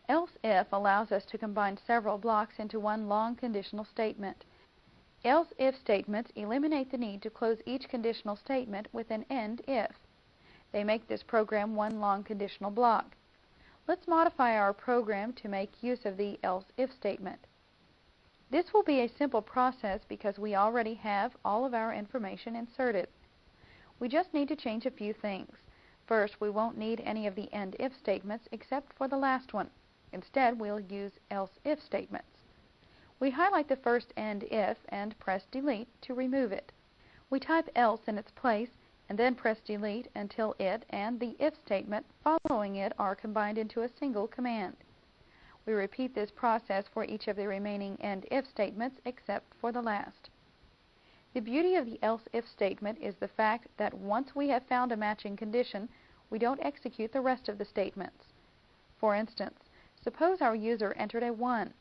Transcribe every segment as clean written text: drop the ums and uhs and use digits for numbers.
Else if allows us to combine several blocks into one long conditional statement. Else if statements eliminate the need to close each conditional statement with an end if. They make this program one long conditional block. Let's modify our program to make use of the else if statement. This will be a simple process because we already have all of our information inserted. We just need to change a few things. First, we won't need any of the end if statements except for the last one. Instead, we'll use else if statements. We highlight the first end if and press delete to remove it. We type else in its place and then press delete until it and the if statement following it are combined into a single command. We repeat this process for each of the remaining end if statements except for the last. The beauty of the else if statement is the fact that once we have found a matching condition, we don't execute the rest of the statements. For instance, suppose our user entered a 1.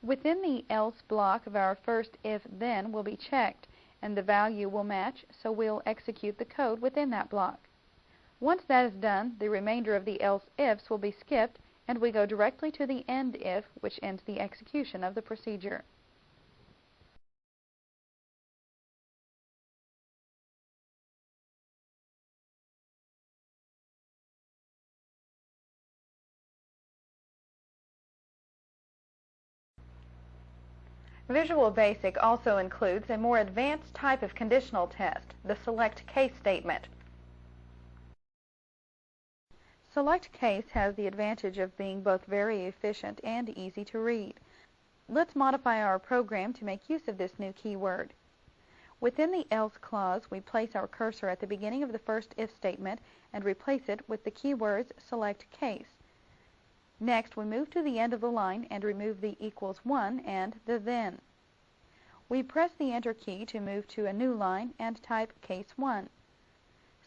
Within the else block of our first if-then will be checked, and the value will match, so we'll execute the code within that block. Once that is done, the remainder of the else ifs will be skipped, and we go directly to the end if, which ends the execution of the procedure. Visual Basic also includes a more advanced type of conditional test, the select case statement. Select case has the advantage of being both very efficient and easy to read. Let's modify our program to make use of this new keyword. Within the else clause, we place our cursor at the beginning of the first if statement and replace it with the keywords select case. Next, we move to the end of the line and remove the equals 1 and the then. We press the enter key to move to a new line and type case 1.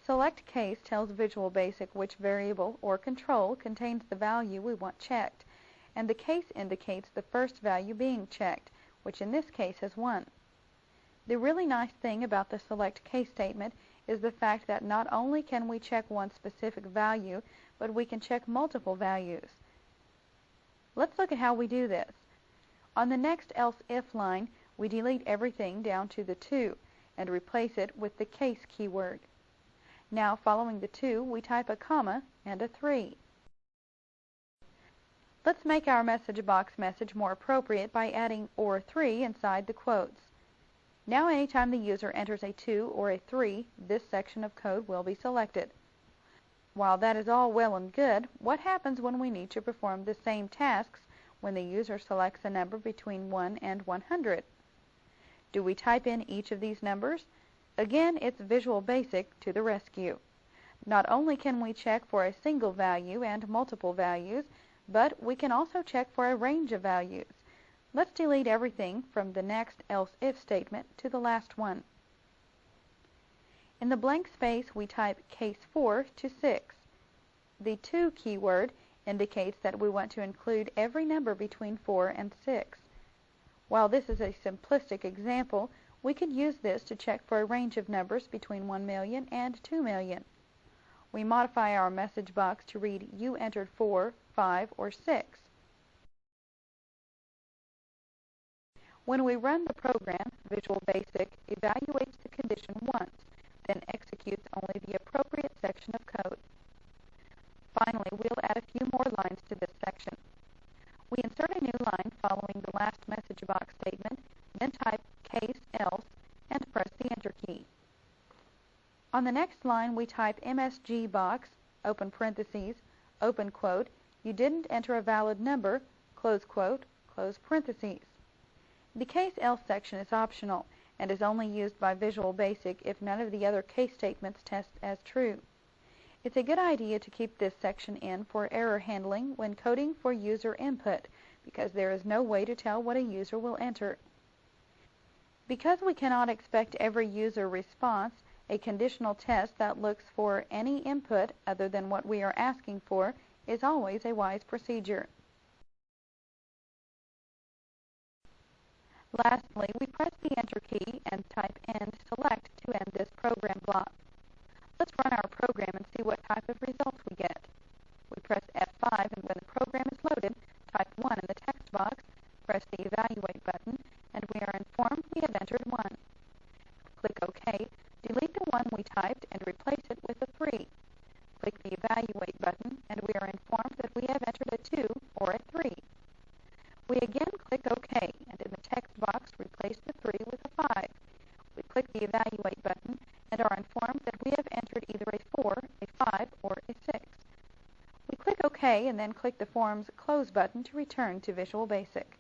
Select case tells Visual Basic which variable or control contains the value we want checked, and the case indicates the first value being checked, which in this case is 1. The really nice thing about the select case statement is the fact that not only can we check one specific value, but we can check multiple values. Let's look at how we do this. On the next else if line, we delete everything down to the 2 and replace it with the case keyword. Now, following the 2, we type a comma and a 3. Let's make our message box message more appropriate by adding or 3 inside the quotes. Now, anytime the user enters a 2 or a 3, this section of code will be selected. While that is all well and good, what happens when we need to perform the same tasks when the user selects a number between 1 and 100? Do we type in each of these numbers? Again, it's Visual Basic to the rescue. Not only can we check for a single value and multiple values, but we can also check for a range of values. Let's delete everything from the next else if statement to the last one. In the blank space, we type case 4 to 6. The 2 keyword indicates that we want to include every number between 4 and 6. While this is a simplistic example, we could use this to check for a range of numbers between 1 million and 2 million. We modify our message box to read you entered 4, 5, or 6. When we run the program, Visual Basic evaluates the condition once, then executes only the appropriate section of code. Finally, we'll add a few more lines to this section. We insert a new line following the last message box statement, then type case else and press the enter key. On the next line, we type MSG box, open parentheses, open quote, you didn't enter a valid number, close quote, close parentheses. The case else section is optional and is only used by Visual Basic if none of the other case statements test as true. It's a good idea to keep this section in for error handling when coding for user input, because there is no way to tell what a user will enter. Because we cannot expect every user response, a conditional test that looks for any input other than what we are asking for is always a wise procedure. Lastly, we press the enter key and type end select to end this program block. Let's run our program and see what type of results we get. We press F5 and when the program is loaded, Evaluate button, and we are informed we have entered 1. Click OK. Delete the 1 we typed and replace it with a 3. Click the Evaluate button, and we are informed that we have entered a 2 or a 3. We again click OK, and in the text box replace the 3 with a 5. We click the Evaluate button and are informed that we have entered either a 4, a 5, or a 6. We click OK and then click the form's Close button to return to Visual Basic.